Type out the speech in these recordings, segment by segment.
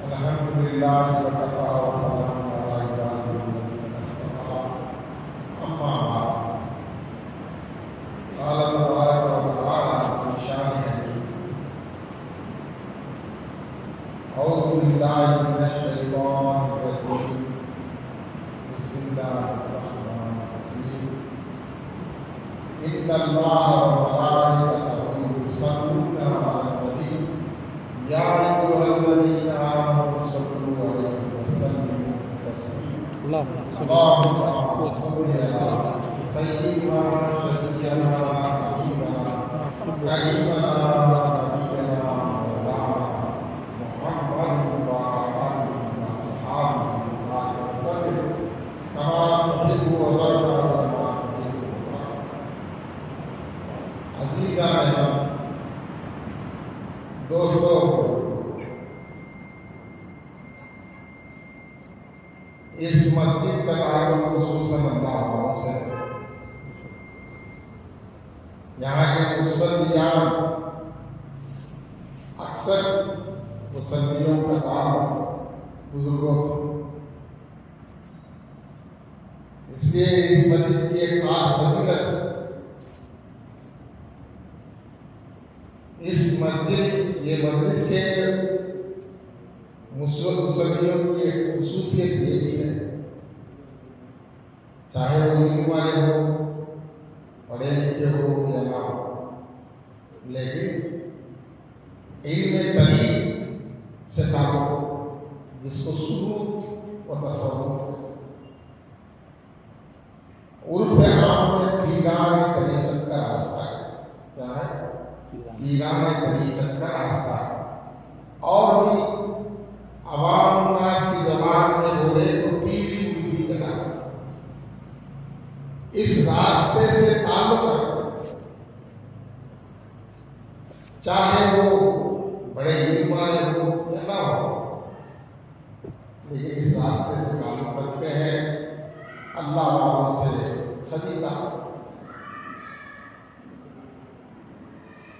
الحمد للہ وکفى وسلام علی عبادہ الذین اصطفى اما بعد قال تبارک وتعالى في شانہ اعوذ باللہ من الشیطان الرجیم بسم اللہ الرحمن الرحیم ان اللہ وملائکتہ یصلون علی النبی یا ایھا الذین آمنوا صلوا علیہ وسلموا تسلیما اللهم صل علی سیدنا شفیعنا حبیبنا قریبنا نبینا مولانا محمد وعلى آلہ وصحبہ وسلم كما تحب وترضى وما تحب وترضى. عزیزان دوستو، اس مسجد کا تعلق خصوصاً اللہ والوں سے، یہاں کے مصلیان اکثر مصلیوں کا تعلق بزرگوں سے، اس لیے اس مسجد کی ایک خاص فضیلت ہے. اس مسجد یہ مجلس کے مصلیوں کی ایک خصوصیت یہ بھی ہے، چاہے وہ علم والے ہو، پڑھے لکھے ہو یا نہ ہو، لیکن علم طریق سے تعلق جس کو سلوک و تصوف عرف عام میں پیران طریقت کا راستہ ہے. کیا ہے؟ پیران طریقت کا راستہ ہے. اور بھی عوام الناس کی زبان میں بولے تو پیری مریدی کا راستہ. اس راستے سے تعلق رکھتے چاہے وہ بڑے علم والے ہو یا نہ ہو، لیکن اس راستے سے تعلق رکھتے ہیں اللہ والوں سے خلیقہ.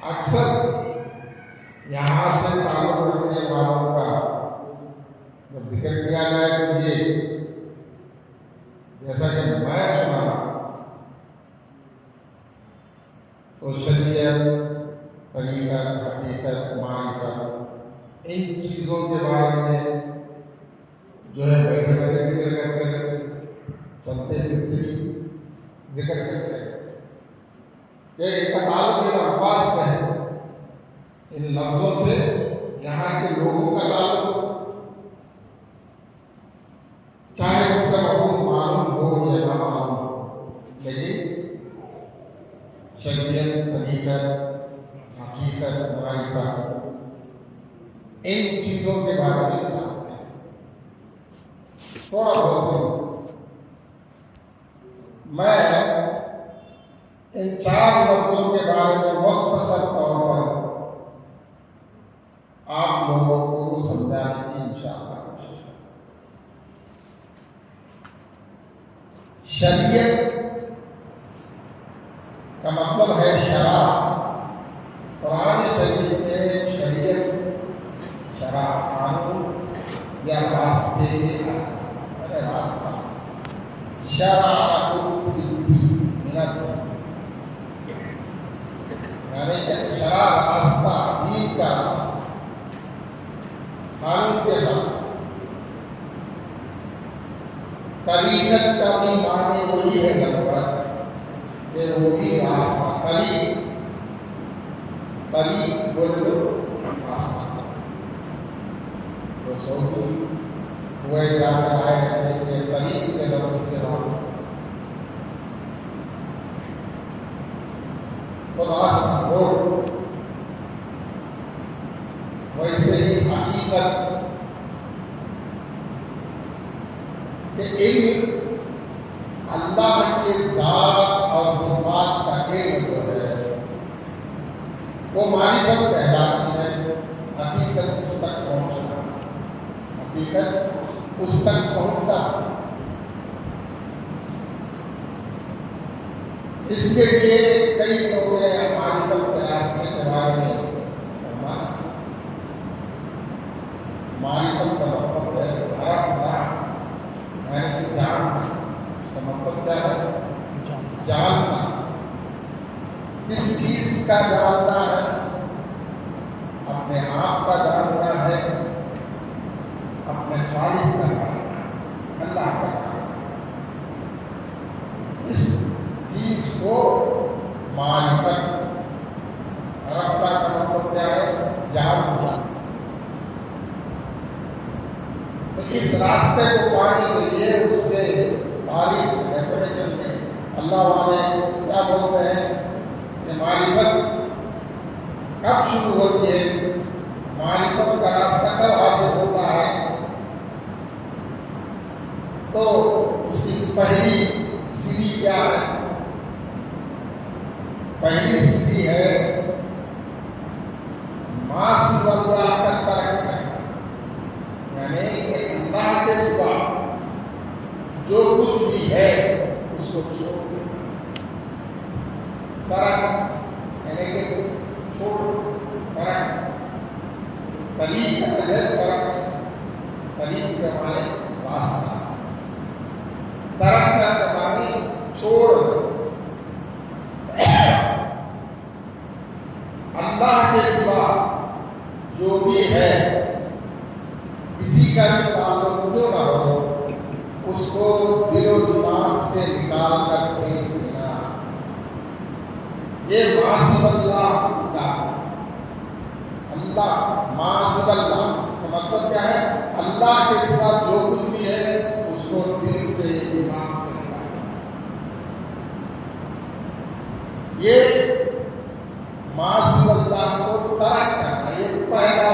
اکثر یہاں سے تعلق رکھنے والوں کا جب ذکر کیا جائے تو یہ جیسا کہ میں سنا تو شریعت، طریقت، حقیقت، معرفت، ان چیزوں کے بارے میں جو ہے بیٹھے بیٹھے ذکر کرتے رہتے، چلتے پھرتے ہی ذکر کرتے رہتے کہ ان کا تعلق ان الفاظ سے ہے، ان لفظوں سے یہاں کے لوگوں کا تعلق، چاہے اس کا مفہوم معلوم ہو یا نہ معلوم ہو، لیکن شریعت، طریقت، حقیقت، معرفت، ان چیزوں کے بارے میں جانتے ہیں. تھوڑا بہت میں ان چار لفظوں کے بارے میں مختصر طور پر آپ لوگوں کو سمجھانے کی انشاءاللہ کوشش کروں. شریعت کا مطلب ہے شرع. قرآن شریف میں شریعت شرع، قانون یا راستے کے راستہ. شرع لکم فی الدین من الدین، یعنی کہ شرع راستہ، دین کا راستہ، قانون کے ساتھ. طریقت کا بھی معنی وہی ہے لگبھگ کہ وہ بھی راستہ. طریق بولے تو راستہ. تو سعودی کویت جا کر آئے کہتے ہیں کہ طریق کے لفظ سے معلوم تو راستہ، روڈ. ویسے ہی حقیقت کہ علم اللہ کے ذات اور صفات کا علم جو ہے وہ معرفت کہلاتی ہے. حقیقت اس تک پہنچنا، حقیقت اس تک پہنچنا. اس کے لیے کئی لوگوں نے معرفت کے راستے کے بارے میں فرمایا. معرفت کا مطلب ہے عرفنا، یعنی کہ جاننا. اس کا مطلب کیا ہے؟ جاننا. کس چیز کا جاننا ہے؟ اپنے آپ کا جاننا ہے، اپنے خالق کا جاننا ہے، اللہ کا جاننا ہے. اس چیز کو معرفت، عرفتہ کا مطلب کیا ہے؟ جاننا. تو اس راستے کو پانے کے لیے اس کے تعریف ڈیفینیشن میں اللہ والے کیا بولتے ہیں کہ معرفت کب شروع ہوتی ہے، معرفت کا راستہ کب حاصل ہوتا ہے؟ تو اس کی پہلی سیڑھی کیا ہے؟ پہلی سیڑھی ہے ما سوی اللہ کا ترک کرنا، یعنی کہ اللہ کے سوا جو کچھ بھی ہے اس کو چھوڑ دیں. ترک یعنی کہ چھوڑ، ترک طریق ہے، ترک طریق کے معنی راستہ، ترک کا معنی چھوڑ. اللہ کے سوا جو بھی ہے کسی کا بھی تعلق کیوں نہ ہو، اس کو دل و دماغ سے نکال کر پھینک دینا. یہ معصب اللہ کی کتاب. اللہ معصب اللہ کا مطلب کیا ہے؟ اللہ کے سوا جو کچھ بھی ہے اس کو دل سے دماغ سے نکالنا. یہ معصب اللہ کو ترک کرنا، یہ پہلا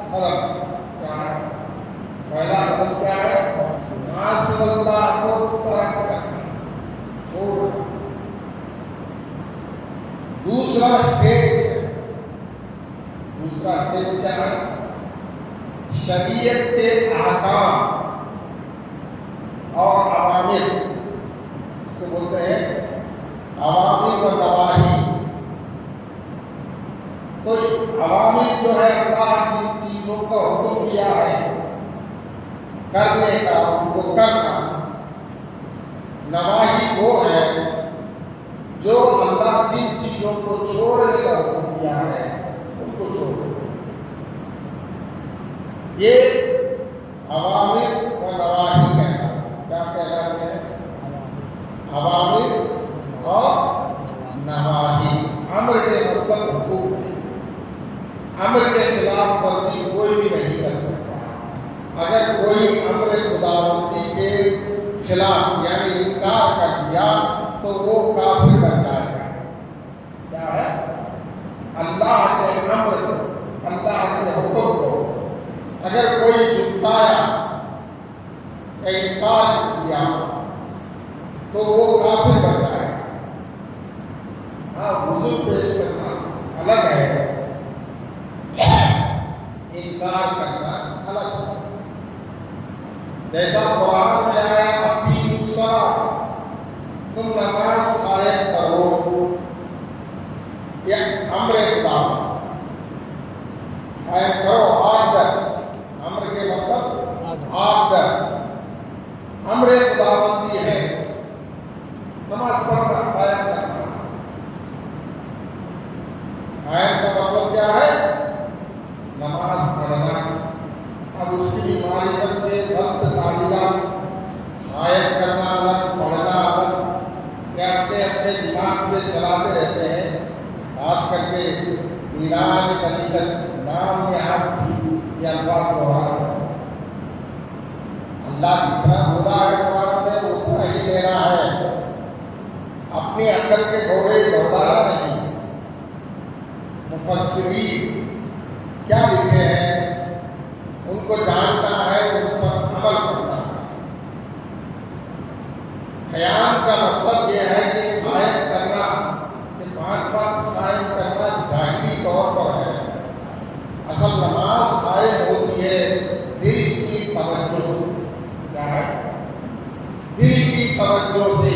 قدم کیا ہے؟ پہلا قدم کیا ہے؟ معصب اللہ کو ترک کرنا، چھوڑ. دوسرا اسٹیج کیا ہے؟ شریعت کے احکام اور اوامر، اس کو بولتے ہیں اوامر و نواہی. تو عوامل جو ہے اللہ جن چیزوں کا حکم دیا ہے کرنے کا ان کو کرنا، نواہی وہ ہے جو اللہ جن چیزوں کو چھوڑنے کا حکم دیا ہے ان کو چھوڑنا. یہ عوامل و نواہی کہنا. کیا کہلاتے ہیں؟ عوامل اور نواہی. امر کے مطلب حکم ہے، امر کے خلاف ورزی کوئی بھی نہیں کر سکتا. اگر کوئی امر خداوندی کے خلاف یعنی انکار کر دیا تو وہ کافر بن جائے گا. کیا ہے؟ اللہ کے امر، اللہ کے حکم کو اگر کوئی جھٹلایا یا انکار کیا تو وہ کافر بن جائے گا. ہاں، وضو پیش کرنا الگ ہے، انکار کرنا الگ ہے. جیسا قرآن میں آیا اقیموا الصلاۃ، تم نماز قائم کرو، یہ امر خدا. قائم کرو، آرڈر. امر کے مطلب آرڈر، امر خداوندی ہے. نماز پڑھنا، قائم کرنا. قائم کا مطلب کیا ہے؟ نماز پڑھنا. اب اس کی معرفت کے وقت تعلیمات قائم کرنا الگ، پڑھنا الگ. یہ اپنے اپنے دماغ سے چلاتے رہتے ہیں. خاص کر کے ایران کنیزت نام یہاں بھی یہ الفاظ دوہراتے ہیں. اللہ جتنا بولا ہے قرآن میں اتنا ہی لینا ہے، اپنی عقل کے گھوڑے دوڑانا نہیں. مفسرین کیا لکھے ہیں ان کو جاننا ہے، اس پر عمل کرنا ہے. قیام کا مطلب یہ ہے کہ قائم کرنا، کہ 5 وقت قائم کرنا ظاہری طور پر ہے. اصل نماز قائم ہوتی ہے دل کی توجہ سے. کیا ہے؟ دل کی توجہ سے،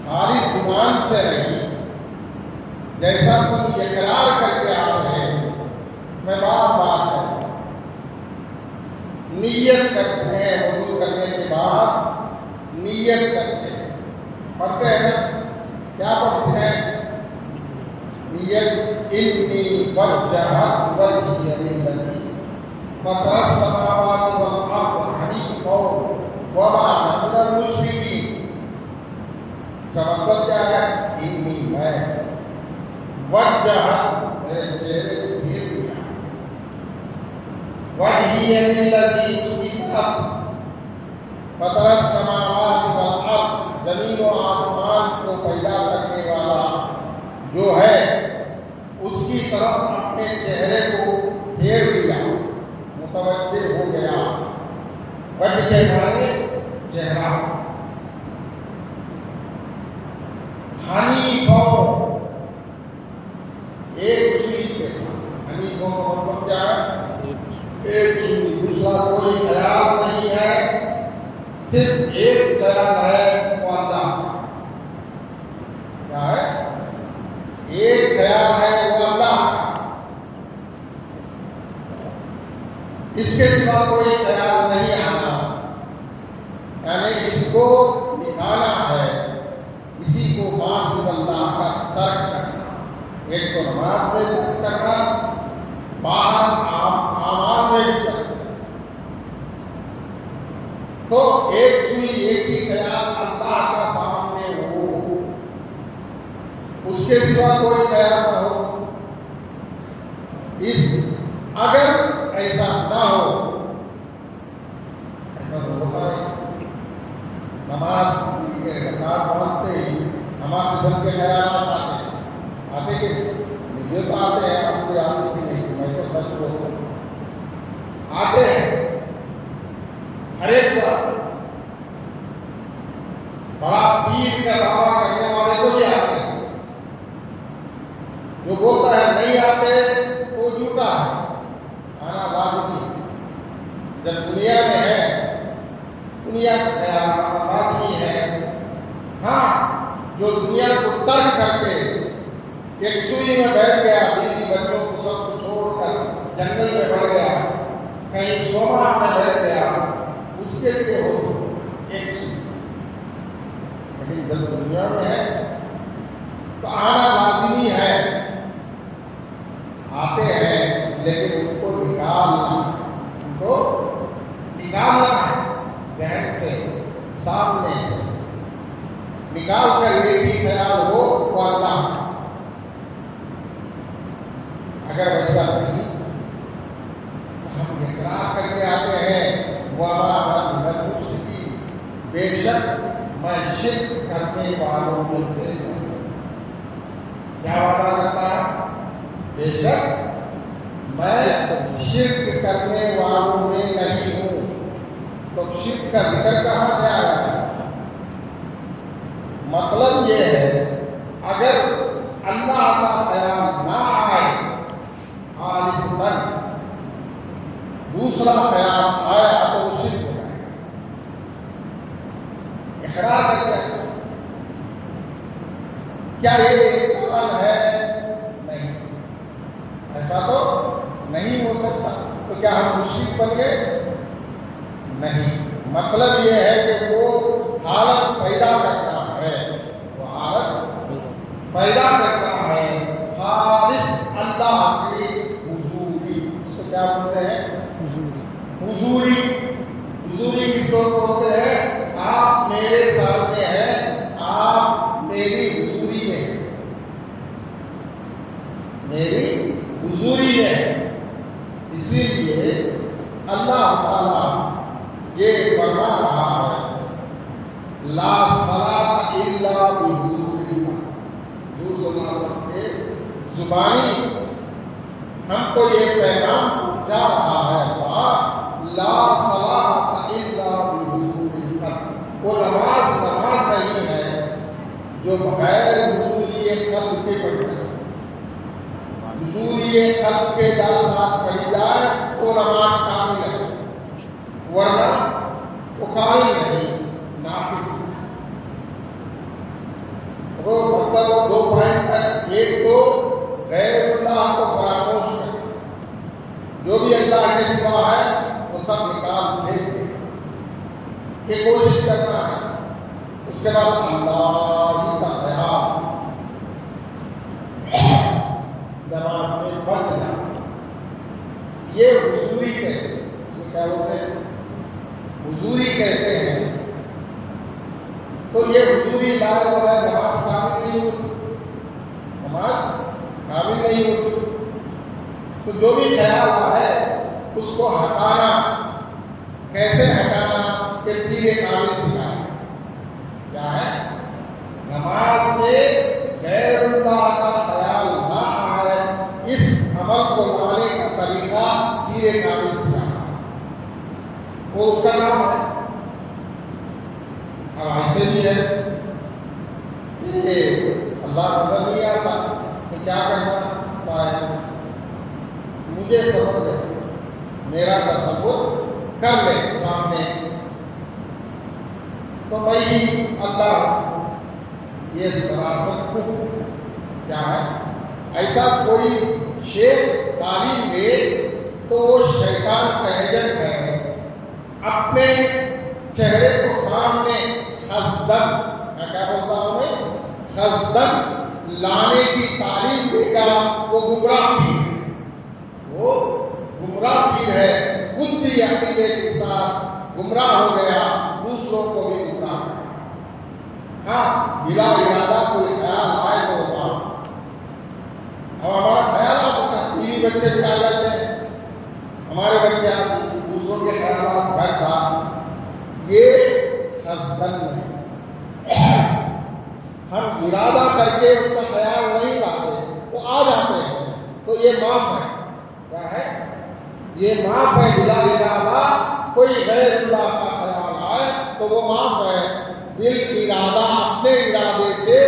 خالی زبان سے نہیں. جیسا تم اقرار کر کے آ رہے، میں بار بار کہتا کرتے ہیں وضو کرنے کے بعد نیت کرتے ہیں. پڑھتے ہیں نا, کیا پڑھتے ہیں؟ نیت انی وجہت وجہی للذی فطر السماوات والارض حنیفا وما انا من المشرکین. اس کا مطلب کیا ہے؟ انی میں وجہت میرے چہرے کو پھیر دیا, وجہی للذی اس کی طرف, فطر السماوات والارض زمین و آسمان کو پیدا کرنے والا جو ہے اس کی طرف اپنے چہرے کو پھیر دیا, متوجہ ہو گیا. وجہ کے معنی چہرہ. حنیفا ایک سوئی کے ساتھ, حنیفا کا مطلب کیا ہے؟ ایک سوئی, دوسرا کوئی خیال نہیں ہے, صرف ایک خیال ہے وہ اللہ کا. کیا ہے؟ ایک خیال ہے وہ اللہ کا, اس کے سوا کوئی خیال نہیں آنا, یعنی اس کو نکالا ہے, اسی کو ما سوی اللہ کا ترک کرنا. ایک تو نماز میں ترک کرنا, باہر اعمال میں بھی ترک کرنا. تو ایک سوئی ایک ہی خیال اللہ کا سامنے ہو, اس کے سوا کوئی خیال نہ ہو. اگر ایسا نہ ہو, ایسا تو ہوتا نہیں. نماز کی رکعت پڑھتے ہی ہمارے قسم کے خیالات آتے کہ مجھے تو آتے ہیں, آپ کو آتے کہ نہیں, میں تو سچ بولتا ہوں, آتے ہیں ہر ایک بات. بڑا پیر کا دعویٰ کرنے والے کو بھی آتے ہیں, جو بولتا ہے نہیں آتے وہ جھوٹا ہے, آنا لازمی ہے. جب دنیا میں ہے, دنیا کا خیال آنا لازمی ہے. ہاں, جو دنیا کو ترک کر کے ایک سوئی میں بیٹھ گیا, بیوی بچوں کو سب کو چھوڑ کر جنگل میں بڑھ گیا, کہیں سوما میں بیٹھ گیا, اس کے لیے ہو سکتا ایک سوئی. لیکن جب دنیا میں ہے تو آنا لازمی ہے. آتے ہیں لیکن ان کو نکالنا ہے ذہن سے, سامنے سے نکال کر یہ بھی خیال ہو وہ اللہ. اگر ویسا نہیں تو ہم اقرار کر کے آتے ہیں وما انا من المشرکین, بے شک میں شرک کرنے والوں میں سے نہیں. کیا وعدہ کرتا ہے؟ بے شک میں شرک کرنے والوں میں نہیں ہوں. تو شرک کا ذکر کہاں سے آیا ہے؟ مطلب یہ ہے اگر اللہ کا خیال نہ آئے خالصاً, دوسرا خیال آیا تو وہ شرک ہو جائے. اقرار کر کے کیا یہ قرآن ہے؟ نہیں, ایسا تو نہیں ہو سکتا. تو کیا ہم مشرک بن گئے؟ نہیں. مطلب یہ ہے کہ وہ حالت پیدا کرتا ہے, وہ حالت پیدا کرتا ہے خالص اللہ کی حضوری. اس کو کیا بولتے ہیں؟ حضوری. حضوری کس کو بولتے ہیں؟ آپ میرے سامنے ہیں, آپ میری حضوری میں ہیں, میری حضوری میں ہیں. اسی لیے اللہ تعالیٰ یہ فرما رہا ہے لا صلاۃ الا بحضور اللہ. حضور صلی اللہ علیہ وسلم کے زبانی ہم کو یہ پیغام پہنچا رہا ہے لا صلاۃ الا بحضور اللہ. وہ نماز نہیں ہے جو بغیر حضوری قلب کے پڑھی جائے. حضوری قلب کے ساتھ پڑھی جائے تو نماز کامل ہے, ورنہ وہ کامل نہیں, ناقص. وہ مطلب وہ 2 پوائنٹ ہے. ایک تو غیر اللہ کو فراموش کر, جو بھی اللہ کے سوا ہے وہ سب نکال پھینک دے. یہ کوشش کرنا ہے. اس کے بعد اللہ ہی کا خیال نماز میں بن جانا. یہ حضوری کہتے ہیں. اس کو کیا بولتے ہیں؟ حضوری کہتے ہیں. تو یہ حضوری لائے بغیر نماز کامل نہیں ہوتی. نماز کامل نہیں ہوتی. تو جو بھی خیال ہے اس کو ہٹانا. کیسے ہٹانا؟ کہ پیر کامل سکھائے. کیا ہے؟ نماز میں غیر اللہ کا خیال نہ آئے، اس عمل کو لانے کا طریقہ پیر کامل سکھانا. وہ اس کا نام ہے. اب ایسے بھی ہے کہ اللہ نظر نہیں آتا تو کیا کرنا صاحب؟ مجھے سمجھ ہے، میرا تصور کر لے سامنے تو بھائی اللہ. یہ سراسر کفر. کیا ہے؟ ایسا کوئی شیخ تعلیم دے تو وہ شیطان کا ایجنٹ ہے. اپنے چہرے کو سامنے خزدن، میں کیا بولتا ہوں میں، خزدن لانے کی تعلیم دے گا. وہ گمراہ پیر، وہ گمراہ پیر ہے. خود بھی عقیدے کے ساتھ گمراہ ہو گیا، دوسروں کو بھی گمراہ کر. ہاں بلا ارادہ کوئی خیال آئے تو ہوگا. اب ہمارا خیالات ہوتا ہے، بیوی بچے بھی آ جاتے ہیں، ہمارے بچے دوسروں کے خیالات گھر بار. یہ خزدن نہیں. ہم ارادہ کر کے ان کا خیال نہیں لاتے، وہ آ جاتے ہیں تو یہ معاف ہے. کیا ہے؟ یہ معاف ہے. بلا ارادہ کوئی غیر اللہ کا خیال آئے تو وہ معاف ہے. بال ارادہ اپنے ارادے سے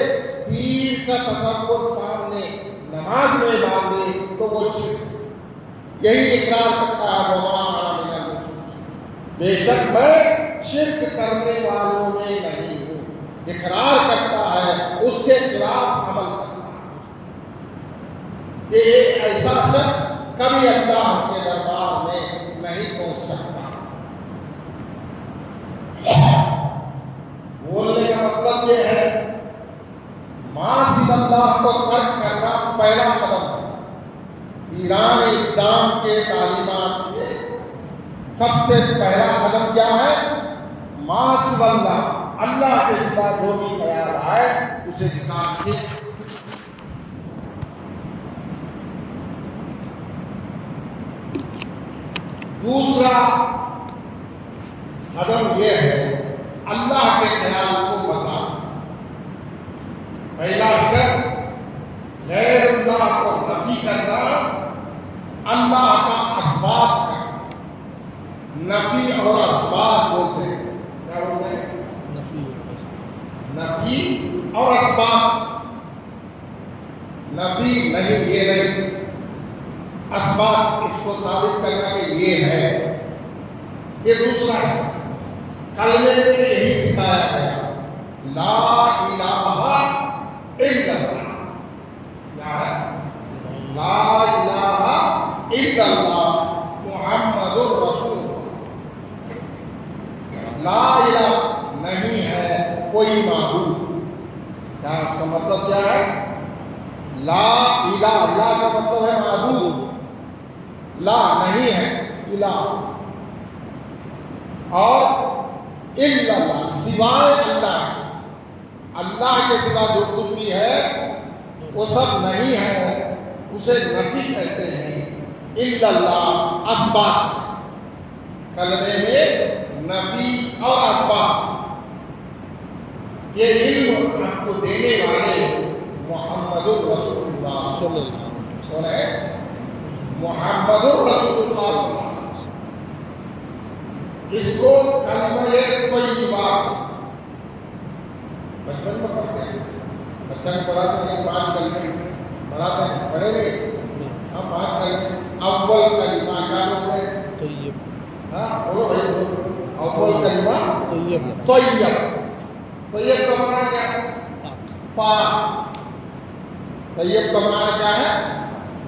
پیر کا تصور سامنے نماز میں باندھے تو وہ شرک. یہی اقرار کرتا ہے وما انا من المشرکین، بے شک میں شرک کرنے والوں میں نہیں ہوں. اقرار کرتا ہے، اس کے خلاف عمل کرتا ہے. یہ ایک ایسا شخص کبھی اللہ کے دربار میں نہیں پہنچ سکتا. بولنے کا مطلب یہ ہے ماں سوا اللہ کو ترک کرنا پہلا قدم ہے. ایران اسلام کے تعلیمات کے سب سے پہلا قدم کیا ہے؟ ماں سوا اللہ، اللہ کے سوا جو بھی خیال آئے اسے نکال کے. دوسرا قدم یہ ہے اللہ کے خیال کو بتا. پہلا اسٹیپ غیر اللہ کو نفی کرنا، اللہ کا اسباب کا. نفی اور اسباب بولتے ہیں. کیا بولتے ہیں؟ نفی اور اسباب. نفی نہیں، یہ نہیں. اسباب اس کو ثابت کرنا کہ یہ ہے. یہ دوسرا ہے. کلمے میں یہی سکھایا گیا لا الہ الا اللہ. کیا ہے؟ لا الہ الا اللہ محمد الرسول اللہ. لا الہ نہیں ہے کوئی معبود. کیا اس کا مطلب کیا ہے؟ لا الہ، اللہ کا مطلب ہے معبود. لا نہیں ہے، الہ. اور الا اللہ، سوائے اللہ. اللہ کے سوا جو کچھ بھی ہے وہ سب نہیں ہے، اسے نفی کہتے ہیں. الا اللہ اسباب. کلمے میں نفی اور اسباب. یہ علم آپ کو دینے والے محمد الرسول اللہ صلی اللہ علیہ وسلم. محمد الرسول اللہ صلی اللہ علیہ وسلم. اس کو کلمہ طیبہ بچپن میں پڑھتے ہیں. بچہ کو پڑھاتے ہیں 5 کلمے پڑھاتے ہیں، پڑھے نہیں؟ ہاں 5 کلمے. اول کلمہ کیا بولتے ہیں؟ طیب. ہاں بولو بھائی بولو. اول کلمہ طیب. طیب. طیب کا معنی کیا ہے؟ پاک. طیب کا معنی کیا ہے؟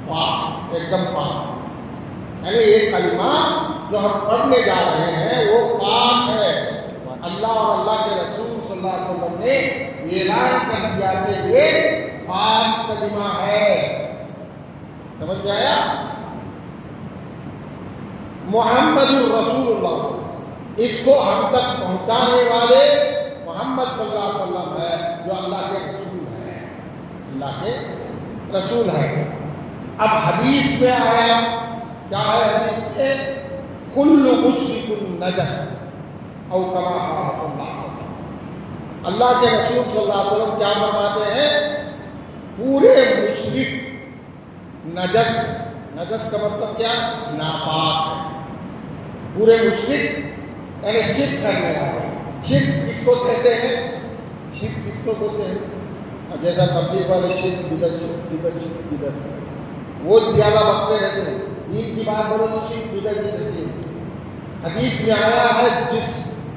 پاک، ایک دم پاک. یعنی یہ کلمہ جو ہم پڑھنے جا رہے ہیں وہ پاک ہے. اللہ اور اللہ کے رسول صلی اللہ علیہ وسلم نے اعلان کر دیا کہ یہ پاک کلمہ ہے. سمجھ میں آیا؟ محمد الرسول اللہ صلی اللہ علیہ وسلم، اس کو ہم تک پہنچانے والے محمد صلی اللہ علیہ وسلم ہے، جو اللہ کے رسول ہیں. اللہ کے رسول ہے. اب حدیث میں آیا، کیا ہے حدیث میں؟ کل مشرک نجس او کما قال صلی اللہ علیہ وسلم. اللہ کے رسول صلی اللہ علیہ وسلم کیا فرماتے ہیں؟ پورے مشرک نجس، نجس کا مطلب کیا؟ ناپاک ہے. پورے مشرک یعنی شرک کرنے والے. شرک کس کو کہتے ہیں؟ شرک کس کو بولتے ہیں؟ جیسا تبلیغ والے شرک بدعت، شرک بدعت، شرک بدعت، وہ زیادہ بکتے رہتے ہیں. دین کی بات بولو تو شرک بدعت ہی چلتی ہے. حدیث میں آیا ہے جس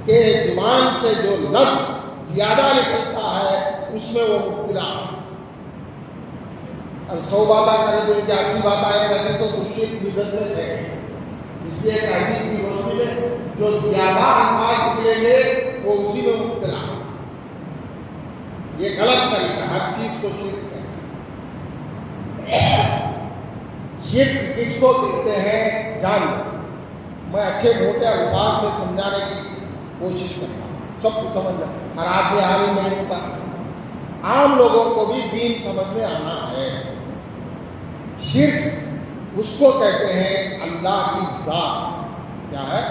کے زبان سے جو لفظ زیادہ نکلتا ہے اس میں وہ مبتلا. اب 100 باتیں کرے تو 81 باتیں کرتے تو شرک بدعت میں ہے. اس لیے ایک حدیث کی روشنی میں جو زیادہ الفاظ نکلیں گے وہ اسی میں مبتلا. یہ غلط طریقہ، ہر چیز کو شرک ہے. شرک کس کو کہتے ہیں جان لو. میں اچھے موٹے الفاظ میں سمجھانے کی کوشش کرتا ہوں، سب کو سمجھ لیں. ہر آدمی عالم نہیں ہوتا، عام لوگوں کو بھی دین سمجھ میں آنا ہے. شرک اس کو کہتے ہیں اللہ کی ذات. کیا ہے؟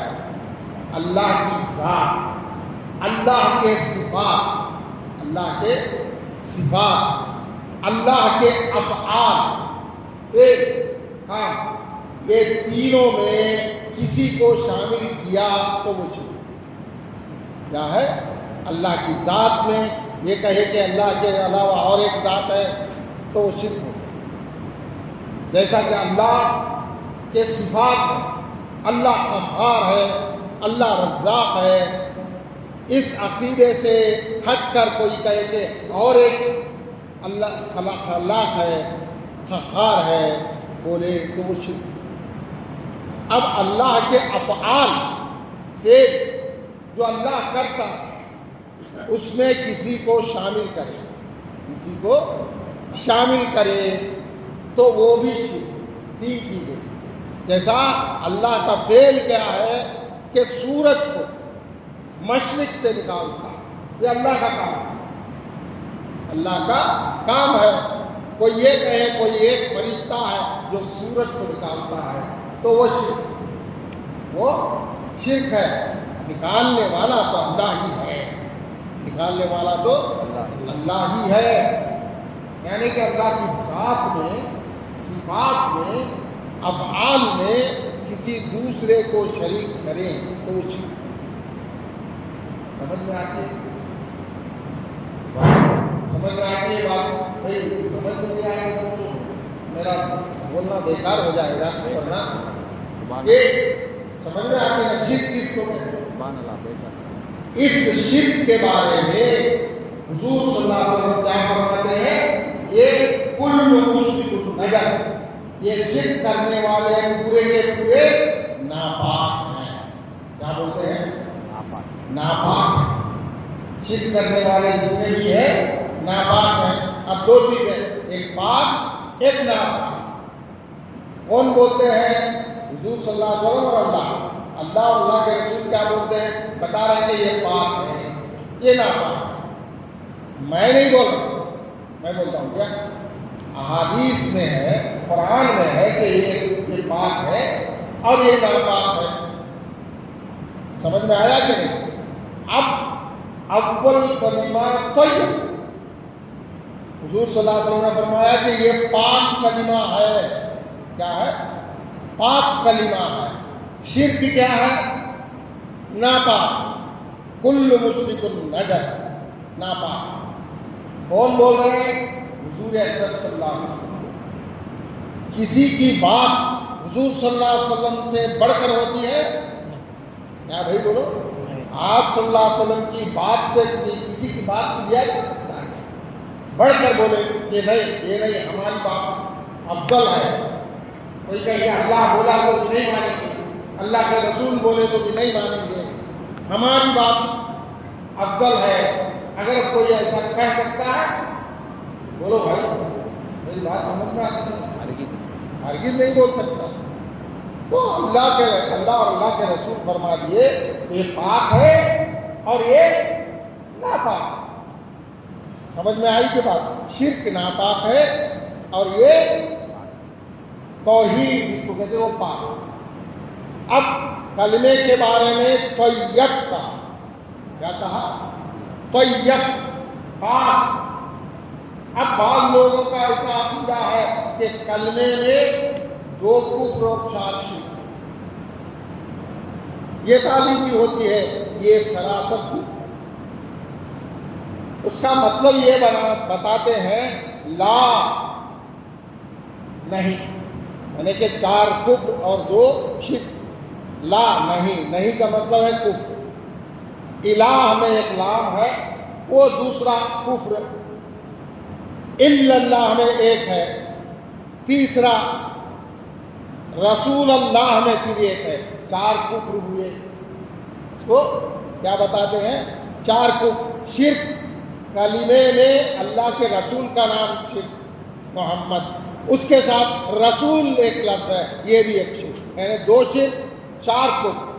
اللہ کی ذات، اللہ کے صفات، اللہ کے صفات، اللہ کے افعال، فعل، کام، یہ تینوں میں کسی کو شامل کیا تو وہ شرک. کیا ہے؟ اللہ کی ذات میں یہ کہے کہ اللہ کے علاوہ اور ایک ذات ہے تو وہ شرک ہو گیا. جیسا کہ اللہ کے صفات ہیں، اللہ قہار ہے، اللہ رزاق ہے. اس عقیدے سے ہٹ کر کوئی کہے کہ اور ایک اللہ خلاق ہے، قہار ہے بولے تو وہ شرک. اب اللہ کے افعال، فعل جو اللہ کرتا ہے اس میں کسی کو شامل کرے، کسی کو شامل کرے تو وہ بھی شرک. 3 چیزیں. جیسا اللہ کا فعل کیا ہے کہ سورج کو مشرق سے نکالتا، یہ اللہ کا کام ہے، اللہ کا کام ہے. کوئی یہ کہے کوئی ایک فرشتہ ہے جو سورج کو نکالتا ہے تو وہ شرک ہے. نکالنے والا تو اللہ ہی ہے، نکالنے والا تو اللہ ہی ہے. یعنی کہ اللہ کی ذات میں، صفات میں، افعال میں کسی دوسرے کو شریک کریں تو وہ شرک. سمجھ میں آتی ہے؟ سمجھ میں آتی ہے بات؟ بھائی سمجھ میں نہیں آئے گا تو میرا بولنا بیکار ہو جائے گا. ورنہ یہ سمجھ میں آتی ہے. شرک کس کو کہتے ہیں؟ اس شرک کے بارے میں حضور صلی اللہ علیہ وسلم کیا فرماتے ہیں؟ یہ کل مشرک نجس، یہ شرک کرنے والے پورے کے پورے ناپاک ہیں. کیا بولتے ہیں؟ ناپاک. شرک کرنے والے جتنے بھی ہیں ناپاک ہیں. اب 2 چیزیں، ایک پاک ایک ناپاک. کون بولتے ہیں؟ حضور صلی اللہ علیہ وسلم اور اللہ. اللہ اور اللہ کے رسول کیا بولتے ہیں؟ بتا رہے ہیں کہ یہ پاک ہے، یہ ناپاک ہے. میں نہیں بول رہا، میں بولتا ہوں کیا احادیث میں ہے، قرآن میں ہے کہ یہ پاک ہے اور یہ ناپاک ہے. سمجھ میں آیا کہ نہیں؟ اب اول کلمہ طیب، حضور صلی اللہ علیہ وسلم نے فرمایا کہ یہ پاک کلمہ ہے. کیا ہے؟ پاک کلمہ ہے. شرک کیا ہے؟ ناپاک. کل مشرک نجس، ناپاک. کون بول رہے ہیں؟ حضور اکرم صلی اللہ علیہ وسلم. کسی کی بات حضور صلی اللہ علیہ وسلم سے بڑھ کر ہوتی ہے؟ کیا بھائی بولو؟ آپ صلی اللہ علیہ وسلم کی بات سے کسی کی بات لیا جا سکتا ہے؟ بڑھ کر بولے کہ نہیں، یہ نہیں، ہماری بات افضل ہے. کوئی کہے اللہ بولا تو نہیں مانیں گے، اللہ کے رسول بولے تو نہیں مانیں گے، ہماری بات افضل ہے؟ اگر کوئی ایسا کہہ سکتا ہے بولو بھائی، میری بات سمجھ میں آتی ہے؟ ہرگز نہیں بول سکتا۔ تو اللہ اور اللہ کے رسول فرما دیے یہ پاک ہے اور یہ ناپاک۔ سمجھ میں آئی کہ بات؟ شرک ناپاک ہے اور یہ توحید جس کو کہتے ہیں وہ پاک۔ اب کلمے کے بارے میں طیب کا کیا کہا؟ طیب، پاک۔ اب بعض لوگوں کا ایسا عقیدہ ہے کہ کلمے میں 2 کفر اور 4 شرک، یہ تعلیم بھی ہوتی ہے، یہ سراسر جھوٹ ہے۔ اس کا مطلب یہ بتاتے ہیں لا نہیں، یعنی کہ 4 کفر اور 2 شرک۔ لا نہیں کا مطلب ہے کفر۔ الہ میں ایک لام ہے، وہ دوسرا کفر۔ الا اللہ میں ایک ہے، تیسرا رسول اللہ میں پھر ایک ہے، 4 کفر ہوئے۔ اس کو کیا بتاتے ہیں؟ 4 کفر۔ شرک، کلمے میں اللہ کے رسول کا نام شرک محمد، اس کے ساتھ رسول ایک لفظ ہے، یہ بھی ایک شرک، یعنی 2 شرک 4 کفر۔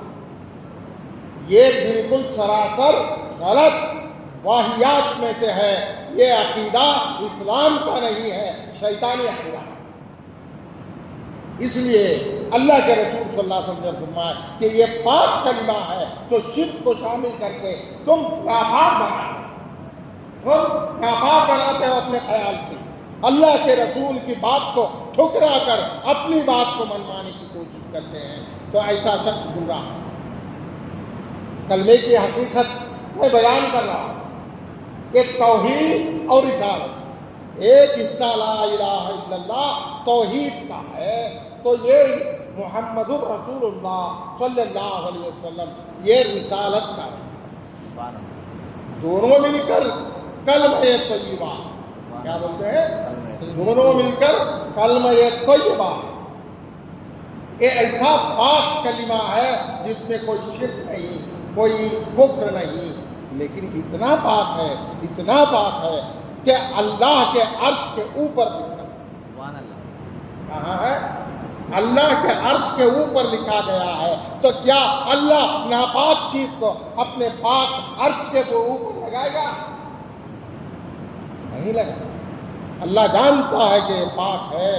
یہ بالکل سراسر غلط واہیات میں سے ہے، یہ عقیدہ اسلام کا نہیں ہے، شیطانی عقیدہ۔ اس لیے اللہ کے رسول صلی اللہ علیہ وسلم نے فرمایا کہ یہ پاک کلمہ ہے، تو شرک کو شامل کر کے تم ناپاک بناتے ہو اپنے خیال سے، اللہ کے رسول کی بات کو ٹھکرا کر اپنی بات کو منوانے کی کوشش کرتے ہیں، تو ایسا شخص گمراہ ہے۔ کلمے کی حقیقت میں بیان کر رہا ہوں کہ توحید اور رسالت، ایک حصہ لا الہ الا اللہ توحید کا ہے، تو یہ محمد الرسول اللہ صلی اللہ علیہ وسلم یہ رسالت کا حصہ، دونوں مل کر کلمہ طیبہ، کیا بولتے ہیں؟ دونوں مل کر کلمہ طیبہ، یہ ایسا پاک کلمہ ہے جس میں کوئی شرک نہیں، کوئی کفر نہیں، لیکن اتنا پاک ہے کہ اللہ کے عرش کے اوپر لکھا ہے۔ کہاں ہے؟ اللہ کے عرش کے اوپر لکھا گیا ہے۔ تو کیا اللہ ناپاک چیز کو اپنے پاک عرش کے اوپر لگائے گا؟ نہیں لگائے گا۔ اللہ جانتا ہے کہ یہ پاک ہے،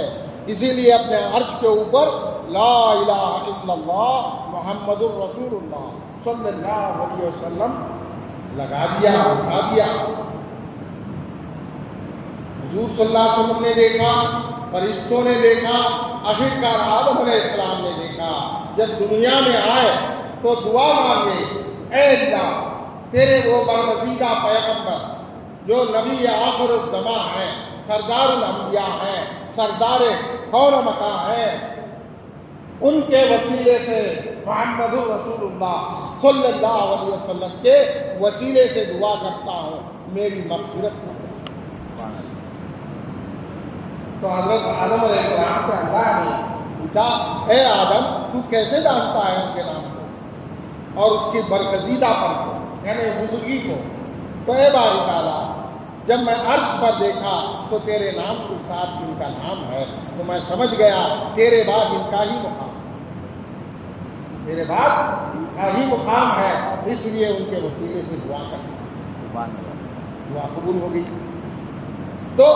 اسی لیے اپنے عرش کے اوپر لا الہ الا اللہ محمد الرسول اللہ صلی اللہ علیہ وسلم لگا دیا، اٹھا دیا۔ حضور صلی اللہ علیہ وسلم نے دیکھا، فرشتوں نے دیکھا، آخرکار آدم علیہ السلام نے دیکھا، جب دنیا میں آئے تو دعا مانگے، اے اللہ تیرے وہ برگزیدہ پیغمبر جو نبی آخر الزماں ہیں، سردار الانبیاء ہیں، سردار کون مکان ہیں، ان کے وسیلے سے محمد رسول اللہ صلی اللہ علیہ وسلم کے وسیلے سے دعا کرتا ہوں میری مغفرت ہو۔ تو حضرت آدم علیہ السلام سے اللہ نے پوچھا، اے آدم تو کیسے جانتا ہے ان کے نام کو اور اس کی برگزیدہ پر کو، یعنی بزرگی کو؟ تو اے باری تعالیٰ جب میں عرش پر دیکھا تو تیرے نام کے ساتھ ان کا نام ہے، تو میں سمجھ گیا تیرے بعد ان کا ہی مقام، میرے بعد ان کا ہی مقام ہے، اس لیے ان کے وسیلے سے دعا کرنا، دعا قبول ہوگی۔ تو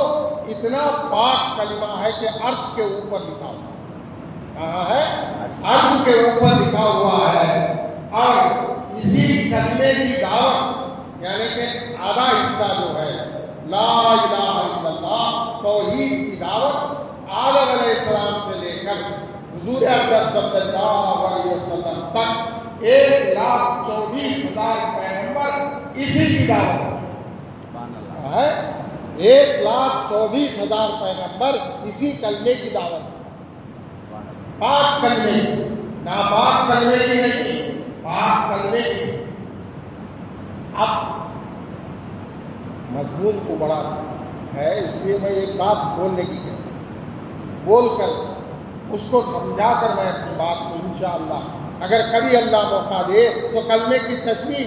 اتنا پاک کلمہ ہے کہ عرش کے اوپر لکھا ہوا ہے۔ کہاں ہے؟ عرش کے اوپر لکھا ہوا ہے۔ اور اسی کلمے کی دعوت، یعنی کہ آدھا حصہ جو ہے لا الہ الا اللہ توحید کی دعوت، آدم علیہ السلام سے لے کر حضور اکرم صلی اللہ علیہ وسلم تک 1,24,000 پیغمبر اسی کی دعوت ہے۔ 1,24,000 پیغمبر اسی کلمے کی دعوت، پاک کلمے، ناپاک کلمے کی نہیں، پاک کلمے کی۔ اب مضمون کو بڑا ہے، اس لیے میں ایک بات بولنے کی بول کر اس کو سمجھا کر میں اپنی بات کو انشاءاللہ اگر کبھی اللہ موقع دے تو کلمے کی تشریح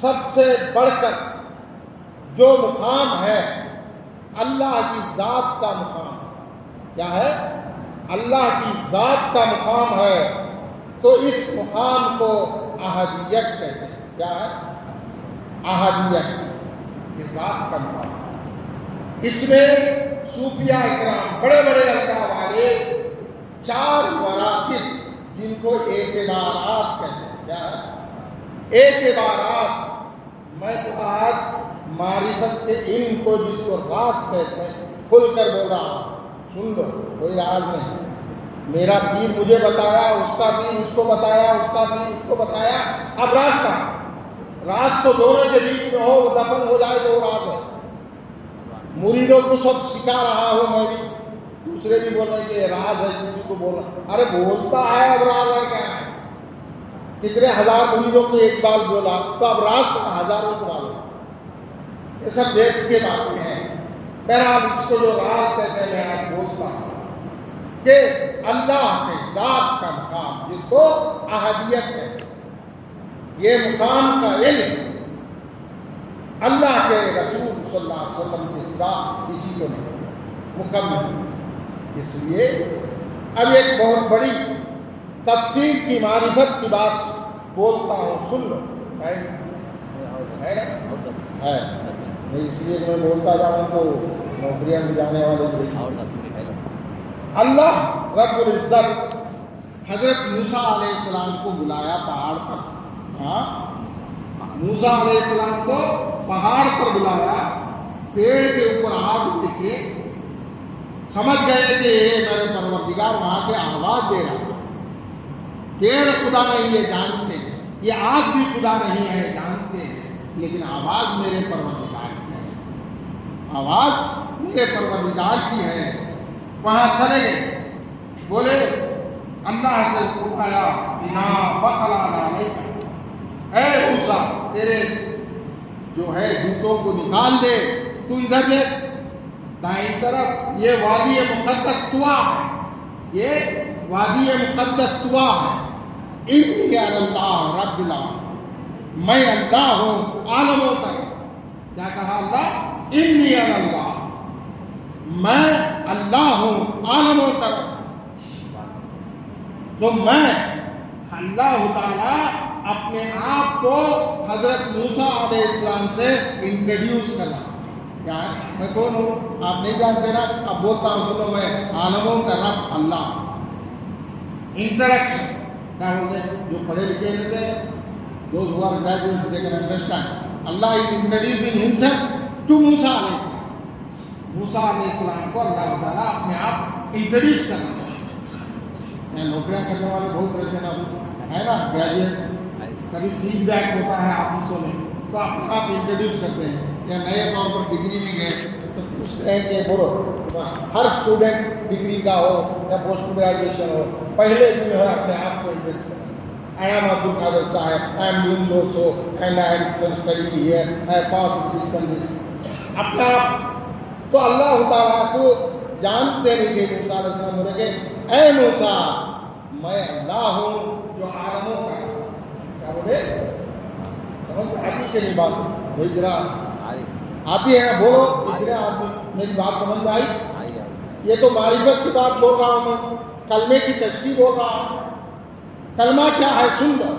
سب سے بڑھ کر جو مقام ہے اللہ کی ذات کا مقام ہے. کیا ہے؟ اللہ کی ذات کا مقام ہے. تو اس مقام کو احدیت کہتے ہیں. کیا ہے؟ احدیت. یہ ذات کا مقام. اس میں صوفیاء اکرام بڑے بڑے اللہ والے 4 مراتب جن کو اعتبارات کہتے ہیں. کیا ہے؟ اعتبارات. میں تو آج معرفت کے علم کو جس کو راز کہتے ہیں کھل کر بول رہا ہوں. سن لو، کوئی راز نہیں. میرا پیر مجھے بتایا، اس کا پیر اس کو بتایا، اس کا پیر اس کو بتایا. اب راز کا راز تو دونوں کے بیچ میں ہو، وہ دفن ہو جائے تو وہ راز ہے. مریدوں کو سب سکھا رہا ہوں میں بھی، دوسرے بھی بول رہے ہیں کہ یہ راز ہے، کسی کو بولنا. ارے بولتا ہے، اب راز ہے کیا ہے؟ کتنے ہزار مریدوں کو ایک بار بولا تو اب راز کا ہزاروں کو معلوم. یہ سب دیکھ کے باتیں ہیں. بہرحال اس کو جو راز کہتے ہیں میں آج بولتا ہوں کہ اللہ کے ذات کا مقام جس کو احدیت کہتے ہیں. یہ مقام کا علم اللہ کے رسول صلی اللہ علیہ وسلم کے سوا کسی کو نہیں مکمل. اس لیے اب ایک بہت بڑی تفسیر کی معرفت کی بات بولتا ہوں، سن لو. ہے نہیں، اس لیے میں بولتا جاؤں تو نوکریاں میں جانے والے. اللہ رب العزت حضرت موسیٰ علیہ السلام کو بلایا پہاڑ پر. ہاں، موسیٰ علیہ السلام کو پہاڑ پر بلایا، پیڑ کے اوپر آگ دے کے سمجھ گئے کہ میرے پروردگار وہاں سے آواز دے رہا. پیڑ خدا نہیں یہ جانتے ہیں، یہ آگ بھی خدا نہیں ہے جانتے ہیں، لیکن آواز میرے پروردگار کی ہے. آواز میرے پروردگار کی ہے. وہاں چلے گئے، بولے اللہ سے حکم آیا نا فخلا علیک، اے موسیٰ تیرے جو ہے جوتوں کو نکال دے، تو ادھر دیکھ دائیں طرف. یہ وادی مقدس طوا ہے، یہ وادی مقدس طوا ہے. انی اللہ رب العالمین، میں اللہ ہوں عالموں کا. کیا کہا اللہ؟ انی اللہ، میں اللہ ہوں عالموں کا. تو میں اللہ تعالیٰ اپنے آپ کو حضرت موسیٰ علیہ السلام سے انٹروڈیوس کرنا. کیا ہے؟ میں کون ہوں آپ نہیں جانتے نا. اب بولتا ہوں سنو، میں عالموں کا رب اللہ. انٹریکشن کیا بولتے ہیں جو پڑھے لکھے رہتے ہیں، those who are graduates they can understand. Allah is introducing himself to موسیٰ علیہ السلام. موسیٰ علیہ السلام کو اللہ تعالیٰ اپنے آپ انٹروڈیوس کرنا. نوکریاں کرنے والے بہت رہتے ہیں نا گریجویٹ. کبھی فیڈ بیک ہوتا ہے آفسوں میں تو اپنے آپ انٹروڈیوس کرتے ہیں. یا نئے طور پر ڈگری میں گئے تو پوچھتے ہیں کہ بولو، ہر اسٹوڈنٹ ڈگری کا ہو یا پوسٹ گریجویشن ہو، پہلے دن ہے اپنے آپ کو انٹروڈیوس کرنا. I am Abdul Qadir Sahib, I am doing so and I am studying here, I passed this and this. اپنا تو اللہ تعالیٰ کو جانتے نہیں تھے. موسیٰ علیہ السلام بولے کہ اے موسیٰ میں اللہ ہوں جو عالموں کا. کیا بولے؟ سمجھ میں آتی کہ نہیں بات؟ بھائی ذرا آتی ہے بولو. اتنے آدمی میری بات سمجھ میں آئی؟ یہ تو معرفت کی بات بول رہا ہوں میں، کلمے کی تشریح بول رہا ہوں. کلمہ کیا ہے سن لو.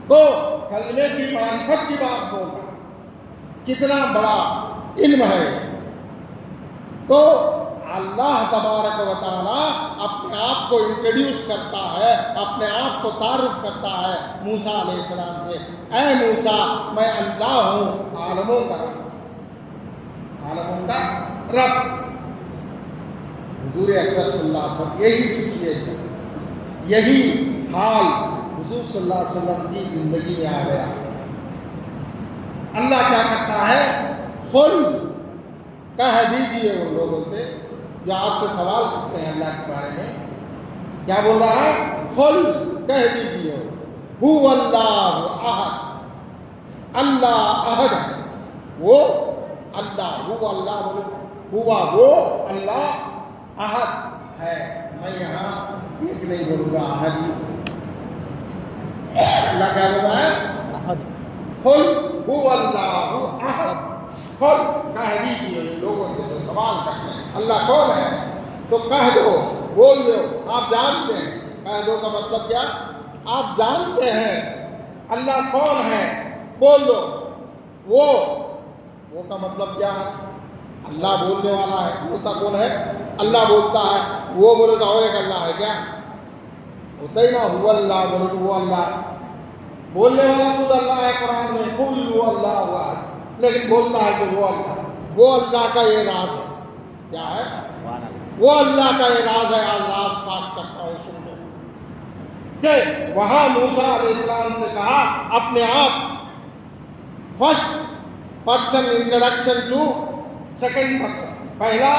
تو کلمے کی معرفت کی بات بول رہا ہوں، کتنا بڑا علم ہے. تو اللہ تبارک و تعالیٰ اپنے آپ کو انٹروڈیوس کرتا ہے، اپنے آپ کو تعارف کرتا ہے موسیٰ علیہ السلام سے. اے موسیٰ میں اللہ ہوں عالموں کا رب. عالموں کا رب. حضور اکرم صلی اللہ علیہ وسلم یہی سچویشن، یہی حال حضور صلی اللہ علیہ وسلم کی زندگی میں آ گیا. اللہ کیا کرتا ہے؟ خل کہہ دیجیے ان لوگوں سے جو آپ سے سوال کرتے ہیں اللہ کے بارے میں. کیا بول رہا ہے؟ خل کہہ دیجیے هو اللہ احد. اللہ احد ہے، وہ اللہ. هو اللہ بولے، ہوا وہ اللہ احد ہے. میں یہاں ایک نہیں بولوں گا، احد ہی. اللہ کیا بول رہا ہے؟ احد. قل هو اللہ احد، قل کہہ دیجیے ان لوگوں سے جو سوال کرتے ہیں اللہ کون ہے، تو کہہ دو، بول دو، آپ جانتے ہیں۔ کہہ دو کا مطلب کیا؟ آپ جانتے ہیں اللہ کون ہے، بول دو۔ وہ کا مطلب کیا ہے؟ اللہ بولنے والا ہے، بولتا کون ہے؟ اللہ بولتا ہے، وہ بولے تو اور ایک اللہ ہے کیا؟ ہوتا ہی نا، ہوا اللہ بولے تو وہ اللہ، بولنے والا خود اللہ ہے قرآن میں، قل هو اللہ احد، لیکن بولتا ہے کہ وہ اللہ کا یہ راز ہے۔ کیا ہے؟ وہ اللہ کا یہ راز ہے۔ آج راز پاس کرتا ہوں، سن لو کہ وہاں موسیٰ علیہ السلام سے کہا اپنے آپ، first person introduction to second person, پہلا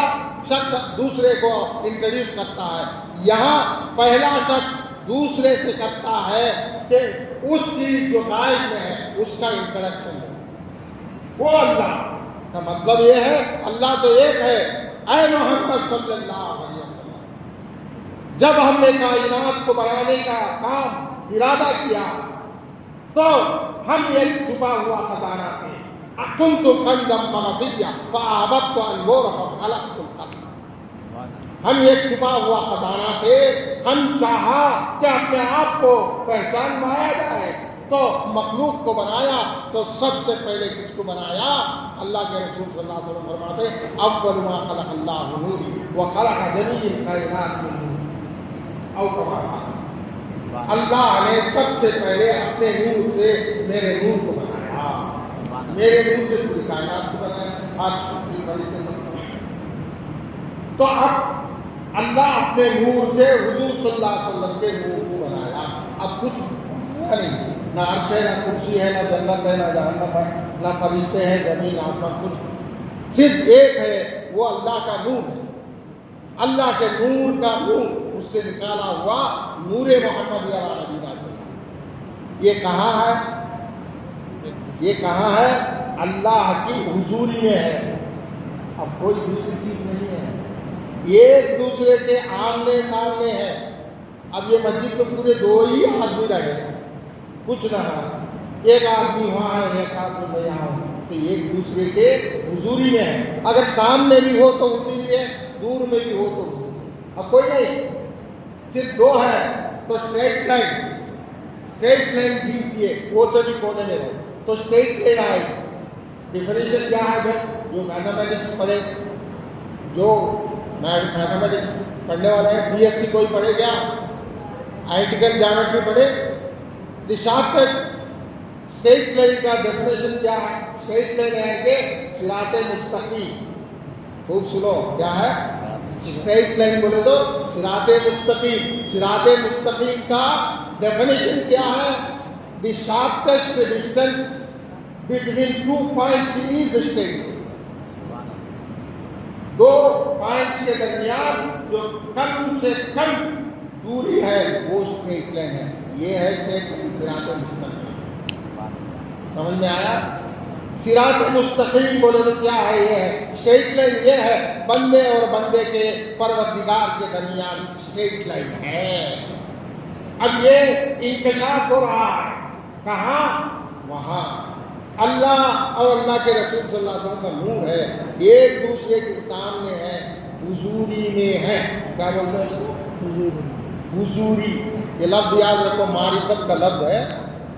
شخص دوسرے کو انٹروڈیوس کرتا ہے، یہاں پہلا شخص دوسرے سے کرتا ہے کہ اس چیز جو غائب میں ہے اس کا انٹروڈکشن ہے۔ وہ اللہ کا مطلب یہ ہے اللہ تو ایک ہے۔ اے محمد صلی اللہ علیہ وسلم، جب ہم نے کائنات کو بنانے کا کام ارادہ کیا تو ہم ایک چھپا ہوا خزانہ تھے، کنت کنزا مخفیا فاحببت ان اعرف فخلقت القلم، ہم ایک چھپا ہوا خزانہ تھے، ہم چاہا کہ اپنے آپ کو پہچان پایا جائے تو مخلوق کو بنایا، تو سب سے پہلے کس کو بنایا؟ اللہ کے رسول صلی اللہ علیہ وسلم فرماتے اول ما خلق اللہ نوری وخلق جمیع الکائنات من نور، او کما قال، اللہ نے سب سے پہلے اپنے نور سے میرے نور کو بنایا، میرے نور سے پوری کائنات کو بنایا۔ آج اسی طریقے سے تو اب اللہ اپنے نور سے حضور صلی اللہ علیہ وسلم کے نور کو بنایا۔ اب کچھ نہیں، نہ عرش ہے، نہ کرسی ہے، نہ جنت ہے، نہ جہنم ہے، نہ فرشتے ہیں، زمین آسمان، کچھ صرف ایک ہے، وہ اللہ کا نور ہے۔ اللہ کے نور کا نور، اس سے نکالا ہوا نور محمد علیہ نبینا صلی اللہ علیہ وسلم۔ یہ کہاں ہے؟ اللہ کی حضوری میں ہے، اب کوئی دوسری چیز نہیں ہے، ایک دوسرے کے آمنے سامنے ہے۔ اب یہ مسجد میں پورے دو ہی آدمی رہے، کچھ نہ ایک آدمی وہاں ہے، ایک آدمی میں یہاں ہوں، تو ایک دوسرے کے حضوری میں ہے۔ اگر سامنے بھی ہو تو حضوری ہے، دور میں بھی ہو تو حضوری ہے۔ اب کوئی نہیں، صرف دو ہے تو اسٹریٹ لائن کھینچ دیے، وہ سے بھی کونے میں ہو تو اسٹریٹ لائن آئے۔ ڈیفینیشن کیا ہے بھائی؟ جو میتھمیٹکس پڑھے، جو میتھمیٹکس پڑھنے والا ہے، بی ایس سی کوئی پڑھے گیا، آئیڈینٹیکل جیومیٹری پڑھے، دی شارٹیسٹ اسٹریٹ لائن کا ڈیفینیشن کیا ہے؟ اسٹریٹ لائن ہے کہ صراط مستقیم۔ خوب سنو، کیا ہے؟ اسٹریٹ لائن بولے تو صراط مستقیم۔ صراط مستقیم کا ڈیفینیشن کیا ہے؟ The shortest distance between 2 points is straight، دو پوائنٹس کے درمیان جو کم سے کم دوری ہے وہ اسٹریٹ لائن ہے۔ یہ ہے اسٹریٹ لائن، صراط مستقیم۔ سمجھ میں آیا؟ صراط مستقیم بولے تو کیا ہے؟ یہ ہے اسٹریٹ لائن، یہ ہے بندے اور بندے کے پروردگار کے درمیان اسٹریٹ لائن ہے۔ اب یہ انکشاف ہو رہا ہے کہاں؟ وہاں اللہ اور اللہ کے رسول صلی اللہ علیہ وسلم کا نور ہے، ایک دوسرے کے سامنے ہے، حضوری میں ہے۔ کیا بولتے ہیں اس کو؟ حضوری۔ یہ لفظ یاد رکھو، معرفت کا لفظ ہے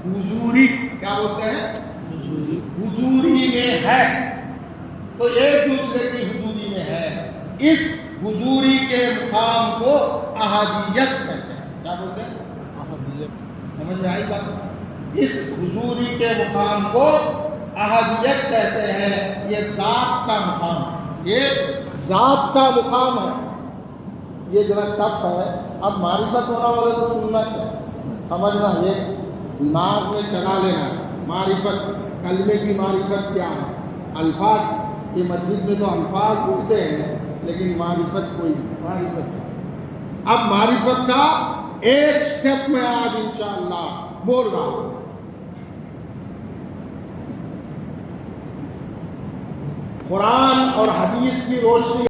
حضوری۔ کیا بولتے ہیں؟ حضوری میں ہے، تو ایک دوسرے کی حضوری میں ہے۔ اس حضوری کے مقام کو احدیت کہتے ہیں۔ کیا بولتے ہیں؟ احدیت۔ سمجھ میں آئی بات؟ اس حضوری کے مقام کو احدیت کہتے ہیں۔ یہ ذات کا مقام ہے، یہ ذات کا مقام ہے۔ یہ ذرا ٹف ہے، اب معرفت ہونا بولے تو سننا چاہیے، سمجھنا، یہ دماغ میں چلا لینا۔ معرفت، کلمے کی معرفت کیا ہے؟ الفاظ کی مسجد میں تو الفاظ بولتے ہیں، لیکن معرفت کوئی معرفت۔ اب معرفت کا ایک سٹیپ میں آج انشاءاللہ بول رہا ہوں۔ قرآن اور حدیث کی روشنی